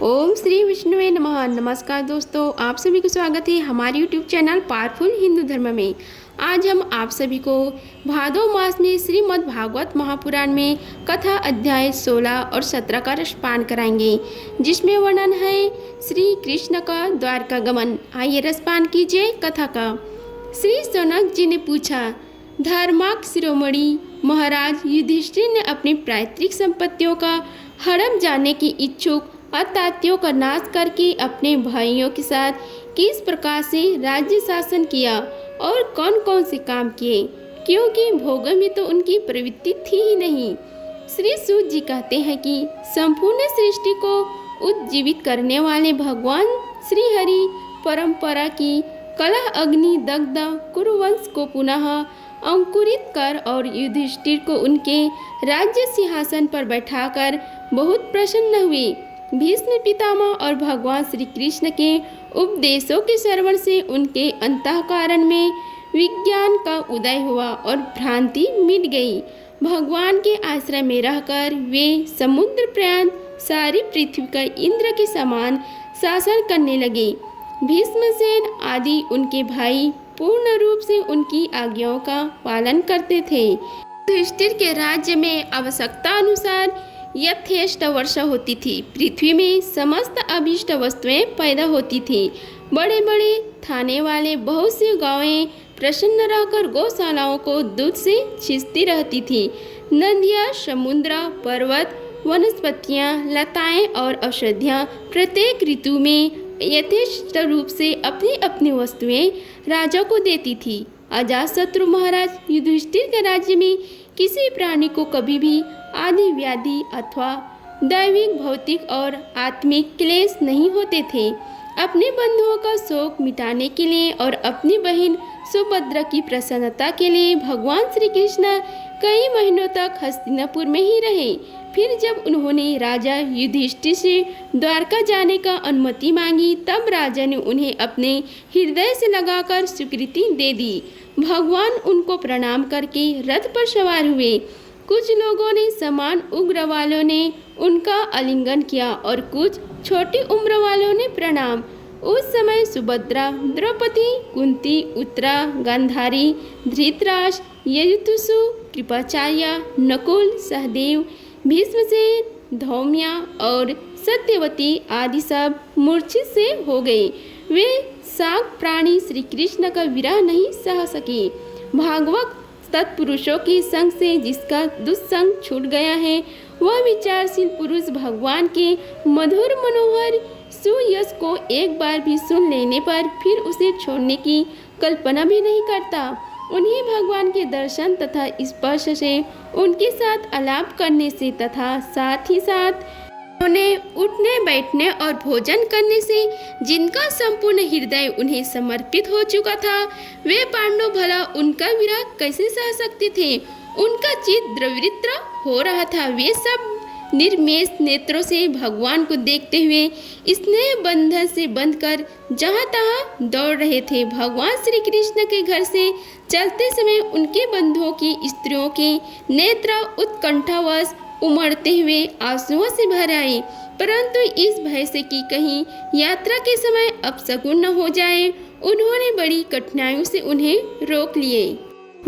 ओम श्री विष्णुवे नमः। नमस्कार दोस्तों, आप सभी को स्वागत है हमारे यूट्यूब चैनल पावरफुल हिंदू धर्म में। आज हम आप सभी को भादो मास में श्रीमद् भागवत महापुराण में कथा अध्याय 16 और 17 का रसपान कराएंगे, जिसमें वर्णन है श्री कृष्ण का द्वारका गमन। आइए रसपान कीजिए कथा का। श्री सनक जी ने पूछा, धर्माक शिरोमणि महाराज युधिष्ठिर ने अपनी पैतृक संपत्तियों का हड़प जाने की इच्छुक अतात्यों का नाश करके अपने भाइयों के साथ किस प्रकार से राज्य शासन किया और कौन कौन से काम किए, क्योंकि भोग में तो उनकी प्रवृत्ति थी ही नहीं। श्री सूत जी कहते हैं कि संपूर्ण सृष्टि को उज्जीवित करने वाले भगवान श्री हरि परंपरा की कलह अग्नि दग्ध कुरुवंश को पुनः अंकुरित कर और युधिष्ठिर को उनके राज्य सिंहासन पर बैठाकर बहुत प्रसन्न हुए। भीष्म पितामह और भगवान श्री कृष्ण के उपदेशों के श्रवण से उनके अंतःकरण में विज्ञान का उदय हुआ और भ्रांति मिट गई। भगवान के आश्रय में रहकर वे समुद्र पर्यंत सारी पृथ्वी का इंद्र के समान शासन करने लगे। भीष्मसेन आदि उनके भाई पूर्ण रूप से उनकी आज्ञाओं का पालन करते थे। युधिष्ठिर के राज्य में आवश्यकता अनुसार यथेष्ट वर्षा होती थी। पृथ्वी में समस्त अभीष्ट वस्तुएं पैदा होती थी। बड़े बड़े थाने वाले बहुत सी गांवें प्रसन्न रहकर गौशालाओं को दूध से छिंचती रहती थी। नदियाँ, समुद्र, पर्वत, वनस्पतियाँ, लताएं और औषधियाँ प्रत्येक ऋतु में यथेष्ट रूप से अपनी अपनी वस्तुएं राजा को देती थी। अजातशत्रु महाराज युधिष्ठिर के राज्य में किसी प्राणी को कभी भी आदि व्याधि अथवा दैविक, भौतिक और आत्मिक क्लेश नहीं होते थे। अपने बंधुओं का शोक मिटाने के लिए और अपनी बहन सुभद्रा की प्रसन्नता के लिए भगवान श्री कृष्ण कई महीनों तक हस्तिनापुर में ही रहे। फिर जब उन्होंने राजा युधिष्ठिर से द्वारका जाने का अनुमति मांगी, तब राजा ने उन्हें अपने हृदय से लगाकर स्वीकृति दे दी। भगवान उनको प्रणाम करके रथ पर सवार हुए। कुछ लोगों ने समान उम्र वालों ने उनका आलिंगन किया और कुछ छोटी उम्र वालों ने प्रणाम। उस समय सुभद्रा, द्रौपदी, कुंती, उत्तरा, गांधारी, धृतराष्ट्र, यजुतुसु, कृपाचार्य, नकुल, सहदेव, भीष्मसेन, धौम्या और सत्यवती आदि सब मूर्छित से हो गए। वे साग प्राणी श्री कृष्ण का विरह नहीं सह सके। भागवत तत्पुरुषों के संग से जिसका दुस्संग छूट गया है, वह विचारशील पुरुष भगवान के मधुर मनोहर सुयश को एक बार भी सुन लेने पर फिर उसे छोड़ने की कल्पना भी नहीं करता। उन्हें भगवान के दर्शन तथा स्पर्श से, उनके साथ आलाप करने से तथा साथ ही साथ उन्हें उठने, बैठने और भोजन करने से जिनका संपूर्ण हृदय उन्हें समर्पित हो चुका था, वे पांडव भला उनका विरह कैसे सह सकते थे। उनका चित्त द्रवृत्र हो रहा था। वे सब निर्मेष नेत्रों से भगवान को देखते हुए स्नेह बंधन से बंधकर जहाँ तहाँ दौड़ रहे थे। भगवान श्री कृष्ण के घर से चलते समय उनके बंधुओं की स्त्रियों के नेत्र उत्कंठावश उमड़ते हुए आंसुओं से भर आए, परंतु इस भय से कि कहीं यात्रा के समय अपशकुन न हो जाए, उन्होंने बड़ी कठिनाइयों से उन्हें रोक लिए।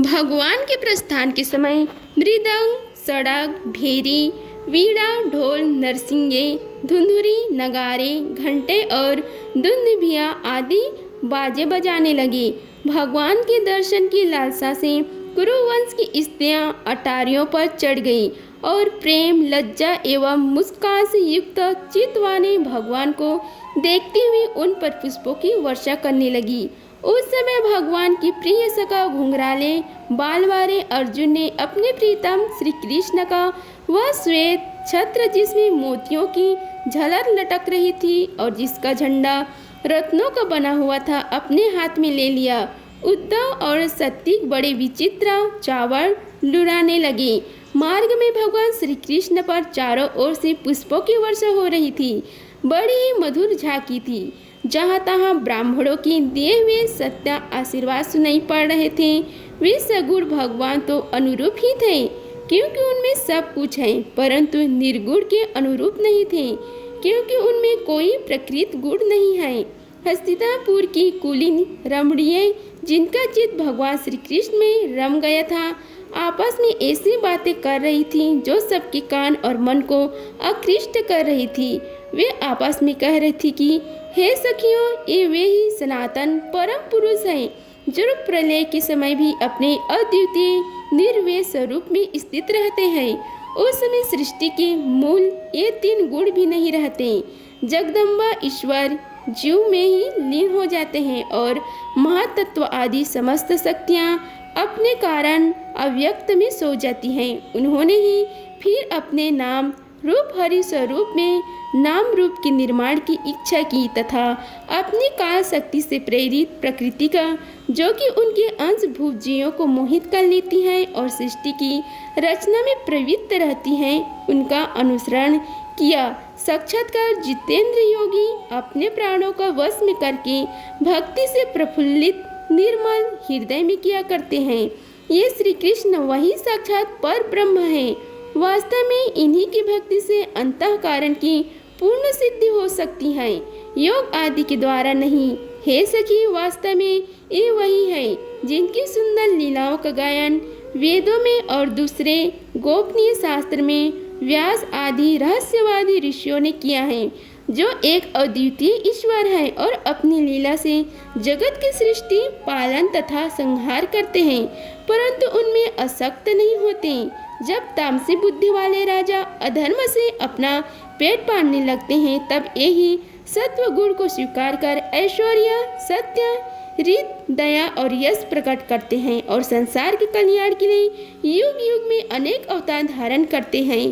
भगवान के प्रस्थान के समय मृदंग, सड़क, भेरी, वीणा, ढोल, नरसिंगे, धुंधुरी, नगारे, घंटे और दुंदुभिया आदि बाजे बजाने लगे। भगवान के दर्शन की लालसा से कुरुवंश की स्त्रियां अटारियों पर चढ़ गईं और प्रेम, लज्जा एवं मुस्कान से युक्त चित्तवाने भगवान को देखते हुए उन पर पुष्पों की वर्षा करने लगी। उस समय भगवान की प्रिय सखा घुंघराले बालवारे अर्जुन ने अपने प्रीतम श्री कृष्ण का वह श्वेत छत्र जिसमें मोतियों की झलक लटक रही थी और जिसका झंडा रत्नों का बना हुआ था, अपने हाथ में ले लिया। उद्धव और सत्तिक बड़े विचित्र चावल लुढ़ाने लगे। मार्ग में भगवान श्री कृष्ण पर चारों ओर से पुष्पों की वर्षा हो रही थी। बड़ी ही मधुर झांकी थी। जहाँ तहाँ ब्राह्मणों के दिए हुए सत्य आशीर्वाद सुनाई पड़ रहे थे। वे सगुण भगवान तो अनुरूप ही थे, क्योंकि उनमें सब कुछ है, परंतु निर्गुण के अनुरूप नहीं थे। क्योंकि उनमें कोई प्रकृत गुण नहीं है। हस्तिनापुर की कुलीन रमणीय जिनका चित्त भगवान श्री कृष्ण में रम गया था, आपस में ऐसी बातें कर रही थी जो सबके कान और मन को आकृष्ट कर रही थी। वे आपस में कह रही थी कि हे सखियों, ये वे ही सनातन परम पुरुष हैं जो प्रलय के समय भी अपने अद्वितीय निर्वैर स्वरूप में स्थित रहते हैं। उस समय सृष्टि के मूल ये 3 गुण भी नहीं रहते। जगदम्बा ईश्वर जीव में ही लीन हो जाते हैं और महातत्व आदि समस्त शक्तियाँ अपने कारण अव्यक्त में सो जाती हैं। उन्होंने ही फिर अपने नाम रूप हरि स्वरूप में नाम रूप के निर्माण की इच्छा की तथा अपनी काल शक्ति से प्रेरित प्रकृति का, जो कि उनके अंशभूत जीवों को मोहित कर लेती है और सृष्टि की रचना में प्रवृत्त रहती हैं, उनका अनुसरण किया। साक्षात्कार जितेंद्र योगी अपने प्राणों का वश में करके भक्ति से प्रफुल्लित निर्मल हृदय में किया करते हैं। ये श्री कृष्ण वही साक्षात पर ब्रह्म है। वास्तव में इन्हीं की भक्ति से अंतःकरण की पूर्ण सिद्धि हो सकती है, योग आदि के द्वारा नहीं। हे सखी, वास्तव में ये वही है जिनकी सुंदर लीलाओं का गायन वेदों में और दूसरे गोपनीय शास्त्र में व्यास आदि रहस्यवादी ऋषियों ने किया है, जो एक अद्वितीय ईश्वर है और अपनी लीला से जगत की सृष्टि, पालन तथा संहार करते हैं, परंतु उनमें आसक्त नहीं होते। जब तामसी बुद्धि वाले राजा अधर्म से अपना पेट पालने लगते हैं, तब यही सत्व गुण को स्वीकार कर ऐश्वर्य, सत्य, रीत, दया और यश प्रकट करते हैं और संसार के कल्याण के लिए युग युग में अनेक अवतार धारण करते हैं।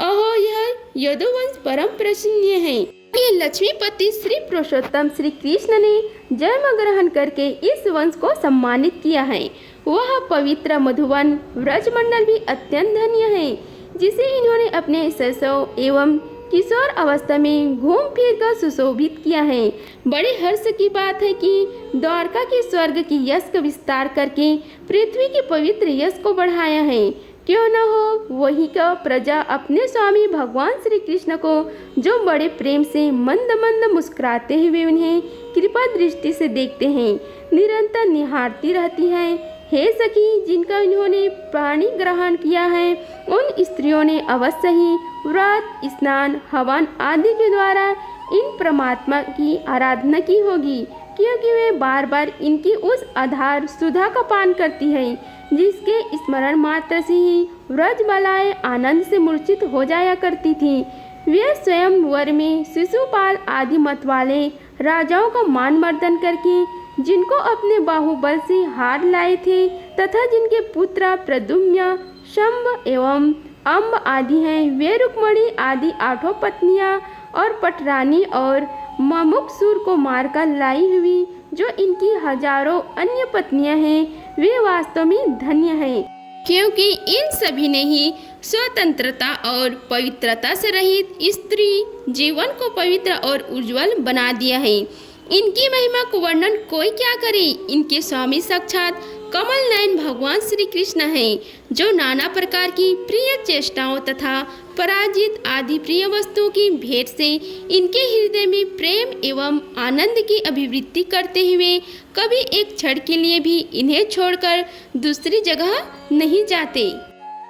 अहो, यह यदुवंश परम प्रसन्न है। ये लक्ष्मीपति श्री पुरुषोत्तम श्री कृष्ण ने जन्म ग्रहण करके इस वंश को सम्मानित किया है। वह पवित्र मधुवन व्रजमंडल भी अत्यंत धन्य है, जिसे इन्होंने अपने शैशव एवं किशोर अवस्था में घूम फिर कर सुशोभित किया है। बड़े हर्ष की बात है कि द्वारका के स्वर्ग की यश का विस्तार करके पृथ्वी के पवित्र यश को बढ़ाया है। क्यों न हो, वही का प्रजा अपने स्वामी भगवान श्री कृष्ण को, जो बड़े प्रेम से मंद मंद मुस्कुराते हुए उन्हें कृपा दृष्टि से देखते हैं, निरंतर निहारती रहती है। हे सखी, जिनका इन्होंने पाणी ग्रहण किया है, उन स्त्रियों ने अवश्य ही व्रत, स्नान, हवन आदि के द्वारा इन परमात्मा की आराधना की होगी, क्योंकि वे बार बार इनकी उस आधार सुधा का पान करती हैं, जिसके स्मरण मात्र से ही व्रज बालाएं आनंद से मूर्छित हो जाया करती थी। वे स्वयं वर में शिशुपाल आदि मत वाले राजाओं का मान मर्दन करके, जिनको अपने बाहुबल से हार लाए थे तथा जिनके पुत्र प्रद्युम्न, शंभ एवं अम्ब आदि हैं, वे रुक्मणी आदि 8 पत्नियां और पटरानी और ममुकसुर को मारकर लाई हुई जो इनकी हजारों अन्य पत्नियां हैं, वे वास्तव में धन्य हैं, क्योंकि इन सभी ने ही स्वतंत्रता और पवित्रता से रहित स्त्री जीवन को पवित्र और उज्जवल बना दिया है। इनकी महिमा को वर्णन कोई क्या करे। इनके स्वामी साक्षात कमल नयन भगवान श्री कृष्ण हैं, जो नाना प्रकार की प्रिय चेष्टाओं तथा पराजित आदि प्रिय वस्तुओं की भेंट से इनके हृदय में प्रेम एवं आनंद की अभिवृद्धि करते हुए कभी एक क्षण के लिए भी इन्हें छोड़कर दूसरी जगह नहीं जाते।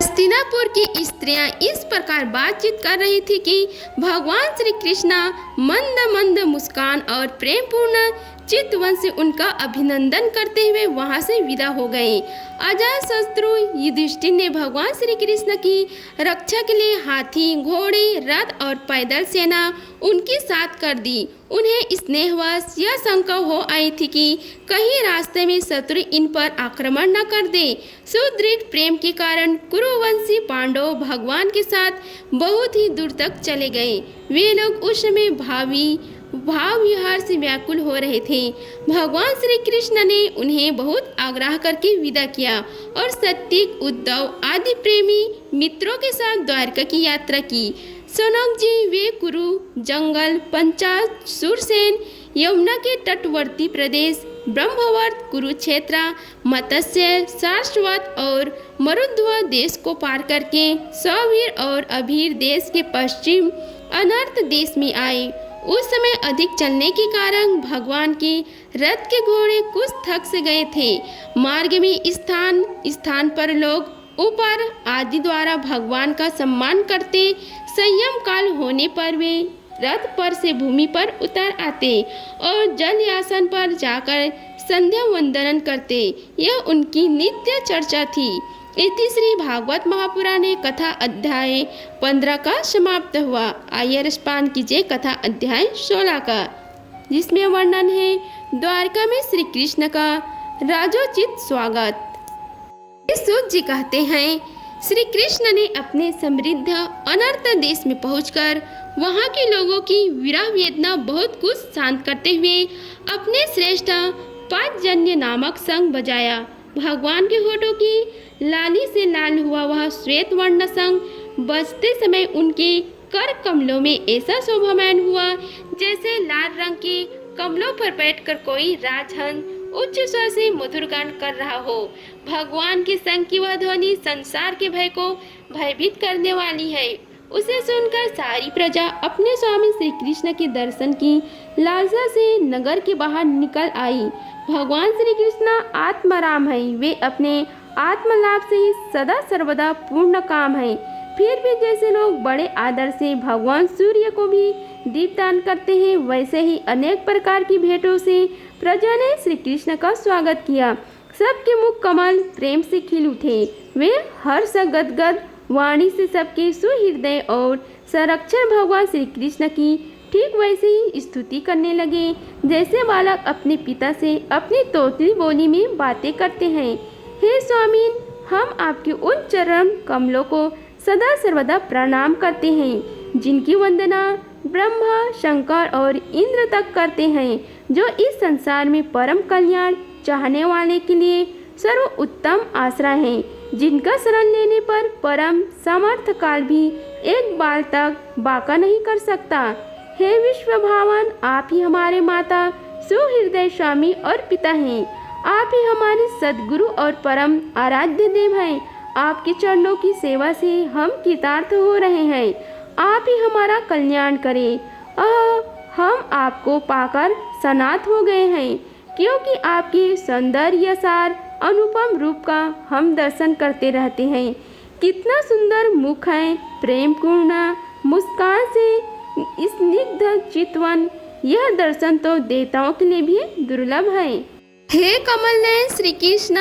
हस्तिनापुर की स्त्रियां इस प्रकार बातचीत कर रही थी कि भगवान श्री कृष्ण मंद मंद मुस्कान और प्रेमपूर्ण चित्तवन से उनका अभिनंदन करते हुए वहां से विदा हो गए। अजातशत्रु युधिष्ठिर ने भगवान श्री कृष्ण की रक्षा के लिए हाथी, घोड़े, रथ और पैदल सेना उनके साथ कर दी। उन्हें स्नेहवश यह शंका हो आई थी कि कहीं रास्ते में शत्रु इन पर आक्रमण न कर दे। सुदृढ़ प्रेम के कारण कुरुवंशी पांडव भगवान के साथ बहुत ही दूर तक चले गए। वे लोग उस समय भाव विहार से व्याकुल हो रहे थे। भगवान श्री कृष्ण ने उन्हें बहुत आग्रह करके विदा किया और सत्यक, उद्धव आदि प्रेमी मित्रों के साथ द्वारका की यात्रा की। सनक जी वे कुरु, जंगल, पंचाल, सुरसेन, यमुना के तटवर्ती प्रदेश, ब्रह्मवर्त, कुरुक्षेत्र, मत्स्य, सारस्वत और मरुध्व देश को पार करके सौवीर और अभीर देश के पश्चिम अनर्थ देश में आए। उस समय अधिक चलने के कारण भगवान के रथ के घोड़े कुछ थक से गए थे। मार्ग में स्थान स्थान पर लोग ऊपर आदि द्वारा भगवान का सम्मान करते। संयम काल होने पर वे रथ पर से भूमि पर उतर आते और जल आसन पर जाकर संध्या वंदन करते। यह उनकी नित्य चर्चा थी। इति श्री भागवत महापुराण कथा अध्याय 15 का समाप्त हुआ। आइए रसपान कीजिए कथा अध्याय 16 का, जिसमें वर्णन है द्वारका में श्री कृष्ण का राजोचित स्वागत। सूत जी कहते हैं, श्री कृष्ण ने अपने समृद्ध अनर्थ देश में पहुंचकर वहां के लोगों की विरह वेदना बहुत कुछ शांत करते हुए अपने श्रेष्ठ पांचजन्य नामक संग बजाया। भगवान के होठों की लाली से लाल हुआ वह श्वेत वर्ण संग बजते समय उनके कर कमलों में ऐसा शोभामान हुआ जैसे लाल रंग के कमलों पर बैठकर कोई राजहंस उच्च स्वर से मधुर गान कर रहा हो। भगवान के संग की वह ध्वनि संसार के भय को भयभीत करने वाली है। उसे सुनकर सारी प्रजा अपने स्वामी श्री कृष्ण के दर्शन की लालसा से नगर के बाहर निकल आई। भगवान श्री कृष्ण आत्माराम है, वे अपने आत्मलाभ से ही सदा सर्वदा पूर्ण काम है। फिर भी जैसे लोग बड़े आदर से भगवान सूर्य को भी दीपदान करते हैं, वैसे ही अनेक प्रकार की भेंटों से प्रजा ने श्री कृष्ण का स्वागत किया। सबके मुख कमल प्रेम से खिल उठे। वे हर्ष गदगद वाणी से सबके सुहृदय और संरक्षण भगवान श्री कृष्ण की ठीक वैसे ही स्तुति करने लगे जैसे बालक अपने पिता से अपनी तोतली बोली में बातें करते हैं। हे स्वामी, हम आपके उन चरण कमलों को सदा सर्वदा प्रणाम करते हैं जिनकी वंदना ब्रह्मा, शंकर और इंद्र तक करते हैं, जो इस संसार में परम कल्याण चाहने वाले के लिए सर्व उत्तम आश्रय हैं, जिनका शरण लेने पर परम समर्थ काल भी एक बाल तक बाका नहीं कर सकता। हे विश्व भावन, आप ही हमारे माता सुहृदय स्वामी और पिता हैं। आप ही हमारे सद्गुरु और परम आराध्य देव हैं। आपके चरणों की सेवा से हम कृतार्थ हो रहे हैं। आप ही हमारा कल्याण करें। हम आपको पाकर सनात हो गए हैं, क्योंकि आपके सौंदर्य सार अनुपम रूप का हम दर्शन करते रहते हैं। कितना सुंदर मुख है, प्रेमपूर्ण मुस्कान से स्निग्ध चितवन, यह दर्शन तो देवताओं के लिए भी दुर्लभ है। हे कमल नयन श्री कृष्ण,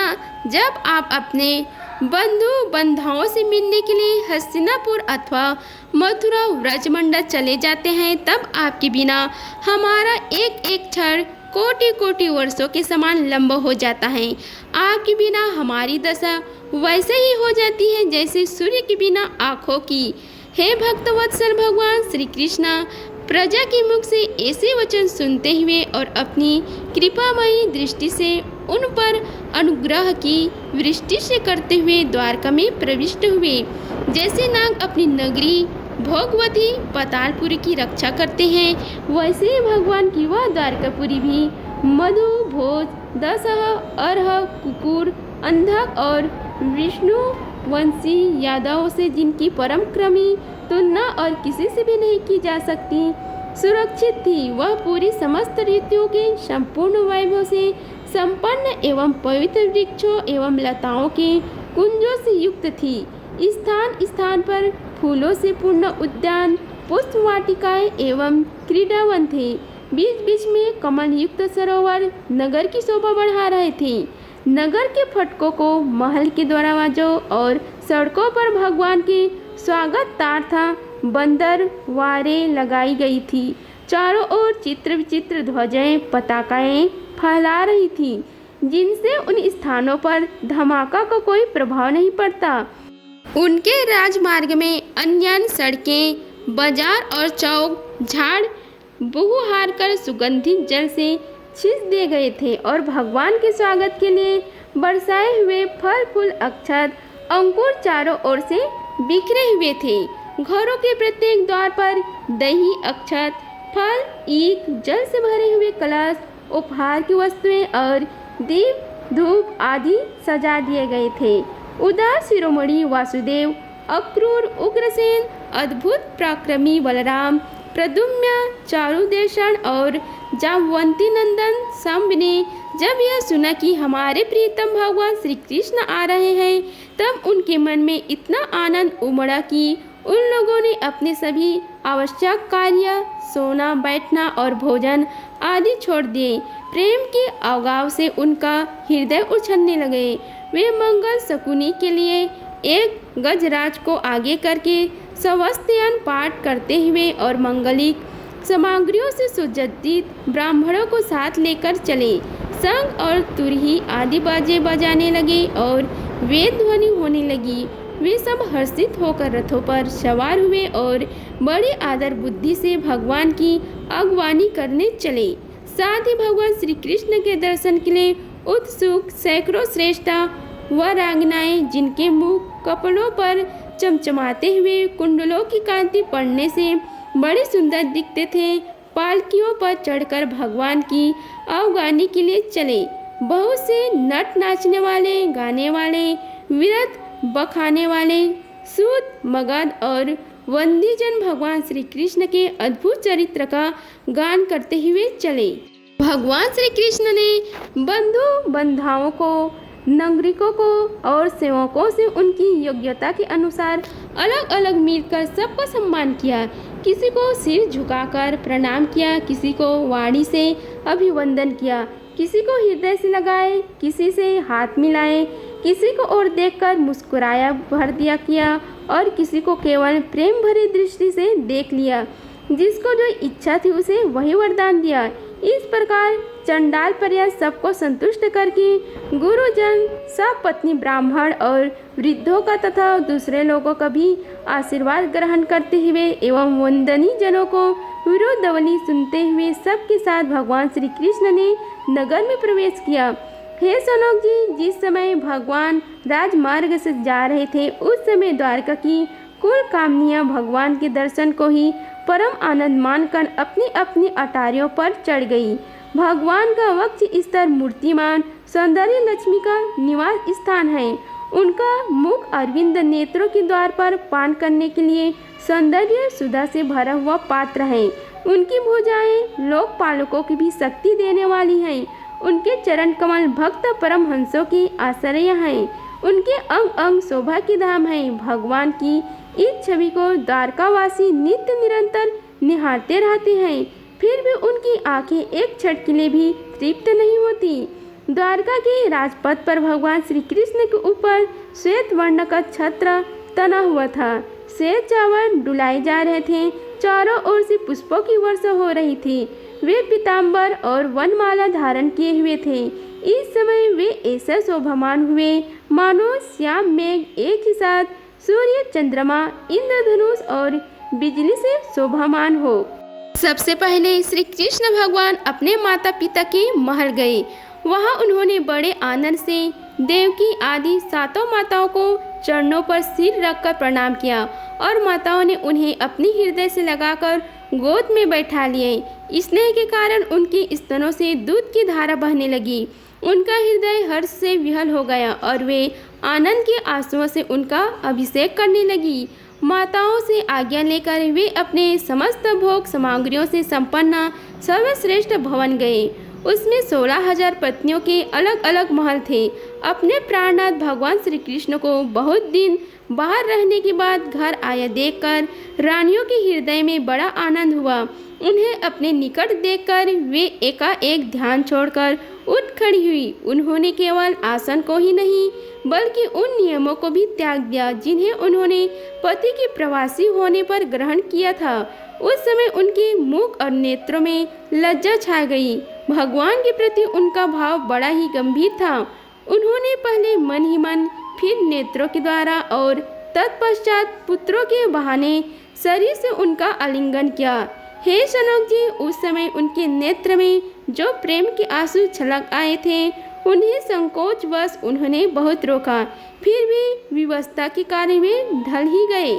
जब आप अपने बंधु बंधाओं से मिलने के लिए हस्तिनापुर अथवा मथुरा व्रजमंडल चले जाते हैं, तब आपके बिना हमारा एक एक क्षण कोटि कोटि वर्षों के समान लंबा हो जाता है। आपके बिना हमारी दशा वैसे ही हो जाती है जैसे सूर्य के बिना आँखों की। हे भक्तवत्सल भगवान श्री कृष्ण, प्रजा के मुख से ऐसे वचन सुनते हुए और अपनी कृपामयी दृष्टि से उन पर अनुग्रह की वृष्टि से करते हुए द्वारका में प्रविष्ट हुए। जैसे नाग अपनी नगरी भोगवती पातालपुरी की रक्षा करते हैं, वैसे ही भगवान की वह द्वारकापुरी भी मधु, भोज, दसह, अरह, कुकुर, अंधक और विष्णु वंशी यादवों से, जिनकी परम क्रमी तुलना और किसी से भी नहीं की जा सकती, सुरक्षित थी। वह पूरी समस्त ऋतुओं के संपूर्ण वैभव से संपन्न एवं पवित्र वृक्षों एवं लताओं के कुंजों से युक्त थी। स्थान स्थान पर फूलों से पूर्ण उद्यान, पुष्प वाटिकाएं एवं क्रीड़ावन थे। बीच बीच में कमल युक्त सरोवर नगर की शोभा बढ़ा रहे थे। नगर के फटकों को महल के दरवाजों और सड़कों पर भगवान के स्वागतार्थ बंदर वारें लगाई गई थी। चारों ओर चित्र विचित्र ध्वजें पताकाएं फहरा रही थी, जिनसे उन स्थानों पर धमाका का कोई प्रभाव नहीं पड़ता। उनके राजमार्ग में अन्य सड़कें, बाजार और चौक झाड़ बहुहार कर सुगंधित जल से छींच दिए गए थे और भगवान के स्वागत के लिए बरसाए हुए फल फूल अक्षत अंकुर चारों ओर से बिखरे हुए थे। घरों के प्रत्येक द्वार पर दही, अक्षत, फल, ईख, जल से भरे हुए कलश, उपहार की वस्तुएं और दीप धूप आदि सजा दिए गए थे। उदार शिरोमणि वासुदेव अक्रूर उग्रसेन, अद्भुत पराक्रमी बलराम, प्रद्युम्न, चारुदेशन और जामवंती नंदन शंभ ने जब यह सुना कि हमारे प्रियतम भगवान श्री कृष्ण आ रहे हैं, तब उनके मन में इतना आनंद उमड़ा कि उन लोगों ने अपने सभी आवश्यक कार्य, सोना, बैठना और भोजन आदि छोड़ दिए। प्रेम के अवगाव से उनका हृदय उछलने लगे। वे मंगल शकुनी के लिए एक गजराज को आगे करके स्वस्तियन पाठ करते हुए और मंगलिक सामग्रियों से सुसज्जित ब्राह्मणों को साथ लेकर चले। शंख और तुरही आदि बाजे बजाने लगे और वेद ध्वनि होने लगी। वे सब हर्षित होकर रथों पर सवार हुए और बड़ी आदर बुद्धि से भगवान की अगवानी करने चले। साथ ही भगवान श्री कृष्ण के दर्शन के लिए उत्सुक सैकड़ों श्रेष्ठा व रागनाएं, जिनके मुख कपड़ों पर चमचमाते हुए कुंडलों की कांति पड़ने से बड़े सुंदर दिखते थे, पालकियों पर चढ़कर भगवान की अवगानी के लिए चले। बहुत से नट नाचने वाले, गाने वाले, विरत बखाने वाले, सूत, मगध और वंदीजन भगवान श्री कृष्ण के अद्भुत चरित्र का गान करते हुए चले। भगवान श्री कृष्ण ने बंधु बंधाओं को, नागरिकों को और सेवकों से उनकी योग्यता के अनुसार अलग अलग मिलकर सबका सम्मान किया। किसी को सिर झुकाकर प्रणाम किया, किसी को वाणी से अभिवंदन किया, किसी को हृदय से लगाए, किसी से हाथ मिलाए, किसी को और देखकर मुस्कुराया भर दिया किया और किसी को केवल प्रेम भरी दृष्टि से देख लिया। जिसको जो इच्छा थी उसे वही वरदान दिया। इस प्रकार चंडाल पर्याय सबको संतुष्ट करके गुरुजन, सब पत्नी ब्राह्मण और वृद्धों का तथा दूसरे लोगों का भी आशीर्वाद ग्रहण करते हुए एवं वंदनीय जनों को विरोधवली सुनते हुए सबके साथ भगवान श्री कृष्ण ने नगर में प्रवेश किया। हे सनोक जी, जिस समय भगवान राजमार्ग से जा रहे थे, उस समय द्वारका की कुल कामनियां भगवान के दर्शन को ही परम आनंद मानकर अपनी अपनी अटारियों पर चढ़ गई। भगवान का वक्ष स्तर मूर्तिमान सौंदर्य लक्ष्मी का निवास स्थान है। उनका मुख अरविंद नेत्रों के द्वार पर पान करने के लिए सौंदर्य सुधा से भरा हुआ पात्र है। उनकी भुजाएं लोकपालकों की भी शक्ति देने वाली हैं। उनके चरण कमल भक्त परमहंसों की आश्रय हैं। उनके अंग अंग शोभा की धाम है। भगवान की इस छवि को द्वारकावासी नित्य निरंतर निहारते रहते हैं, फिर भी उनकी आंखें एक क्षण के लिए भी तृप्त नहीं होती। द्वारका के राजपथ पर भगवान श्री कृष्ण के ऊपर श्वेत वर्ण का छत्र तना हुआ था। श्वेत चावल डुलाए जा रहे थे। चारों ओर से पुष्पों की वर्षा हो रही थी। वे पीताम्बर और वनमाला धारण किए हुए थे। इस समय वे ऐसा शोभामान हुए मानो श्याम मेघ एक ही साथ सूर्य, चंद्रमा, इंद्रधनुष और बिजली से शोभामान हो। सबसे पहले श्री कृष्ण भगवान अपने माता पिता के महल गए। वहां उन्होंने बड़े आनंद से देवकी आदि सातों माताओं को चरणों पर सिर रखकर प्रणाम किया और माताओं ने उन्हें अपनी हृदय से लगाकर गोद में बैठा लिए। स्नेह के कारण उनके स्तनों से दूध की धारा बहने लगी। उनका हृदय हर्ष से विहल हो गया और वे आनंद के आंसुओं से उनका अभिषेक करने लगी। माताओं से आज्ञा लेकर वे अपने समस्त भोग सामग्रियों से संपन्न सर्वश्रेष्ठ भवन गए। उसमें 16,000 पत्नियों के अलग अलग महल थे। अपने प्राणनाथ भगवान श्री कृष्ण को बहुत दिन बाहर रहने के बाद घर आया देखकर रानियों के हृदय में बड़ा आनंद हुआ। उन्हें अपने निकट देखकर वे एकाएक ध्यान छोड़कर उठ खड़ी हुई। उन्होंने केवल आसन को ही नहीं बल्कि उन नियमों को भी त्याग दिया जिन्हें उन्होंने पति के प्रवासी होने पर ग्रहण किया था। उस समय उनके मुख और नेत्रों में लज्जा छा गई। भगवान के प्रति उनका भाव बड़ा ही गंभीर था। उन्होंने पहले मन ही मन, फिर नेत्रों के द्वारा और तत्पश्चात पुत्रों के बहाने शरीर से उनका आलिंगन किया। हे शनौक जी, उस समय उनके नेत्र में जो प्रेम के आंसू छलक आए थे, उन्हें संकोचवश उन्होंने बहुत रोका, फिर भी विवशता के कार्य में ढल ही गए।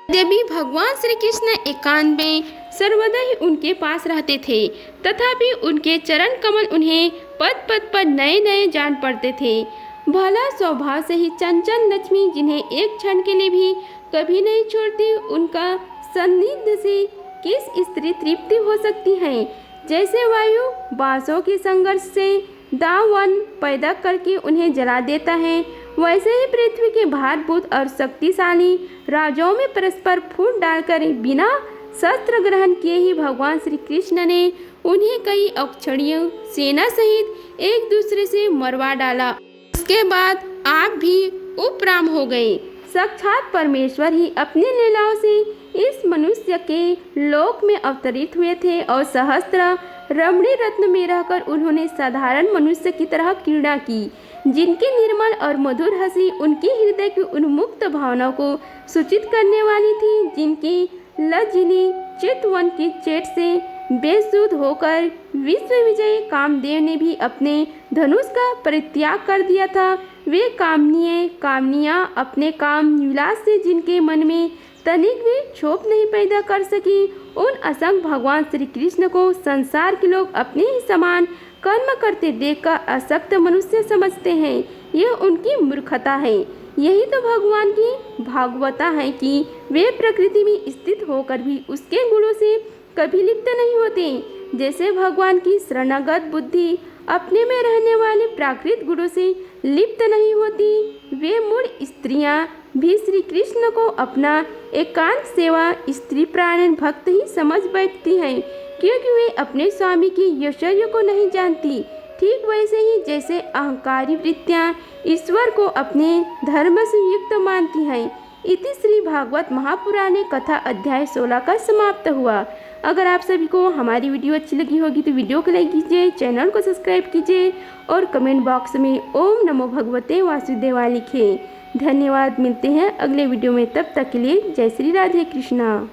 यद्यपि भगवान श्री कृष्ण एकांत में सर्वदा ही उनके पास रहते थे, तथापि उनके चरण कमल उन्हें पद पद पर नए नए जान पड़ते थे। भला स्वभाव से ही चंचल लक्ष्मी, जिन्हें एक क्षण के लिए भी कभी नहीं छोड़ती। उनका सानिध्य से किस स्त्री तृप्ति हो सकती है। जैसे वायु बांसों के संघर्ष से दावानल पैदा करके उन्हें जला देता है, वैसे ही पृथ्वी के भारभूत और शक्तिशाली राजाओं में परस्पर फूट डालकर बिना शस्त्र ग्रहण किए ही भगवान श्री कृष्ण ने उन्हें कई अक्षणीय सेना सहित एक दूसरे से मरवा डाला। उसके बाद आप भी उपराम हो गए। साक्षात परमेश्वर ही अपनी लीलाओं से इस मनुष्य के लोक में अवतरित हुए थे और सहस्त्र रमणी रत्न में रहकर उन्होंने साधारण मनुष्य की तरह क्रीड़ा की, जिनकी निर्मल और मधुर हंसी उनकी हृदय की उन्मुक्त भावनाओं को सूचित करने वाली थी, जिनकी लज्जिली चितवन की चेट से बेसुध होकर विश्व विजयी कामदेव ने भी अपने धनुष का परित्याग कर दिया था। वे कामनियाँ अपने काम विलास से जिनके मन में तनिक भी क्षोभ नहीं पैदा कर सकी, उन असंख्य भगवान श्री कृष्ण को संसार के लोग अपने ही समान कर्म करते देखकर अशक्त मनुष्य समझते हैं। यह उनकी मूर्खता है। यही तो भगवान की भागवता है कि वे प्रकृति में स्थित होकर भी उसके गुणों से कभी लिप्त नहीं होते। जैसे भगवान की शरणागत बुद्धि अपने में रहने वाले प्राकृत गुणों से लिप्त नहीं होती, वे मूढ़ स्त्रियां भी श्री कृष्ण को अपना एकांत सेवा स्त्री प्राण भक्त ही समझ बैठती हैं, क्योंकि वे अपने स्वामी की ऐश्वर्य को नहीं जानती। ठीक वैसे ही जैसे अहंकारी वृत्तियाँ ईश्वर को अपने धर्म से युक्त मानती हैं। इति श्री भागवत महापुराण कथा अध्याय 16 का समाप्त हुआ। अगर आप सभी को हमारी वीडियो अच्छी लगी होगी तो वीडियो को लाइक कीजिए, चैनल को सब्सक्राइब कीजिए और कमेंट बॉक्स में ओम नमो भगवते वासुदेवाय लिखें। धन्यवाद। मिलते हैं अगले वीडियो में, तब तक के लिए जय श्री राधे कृष्णा।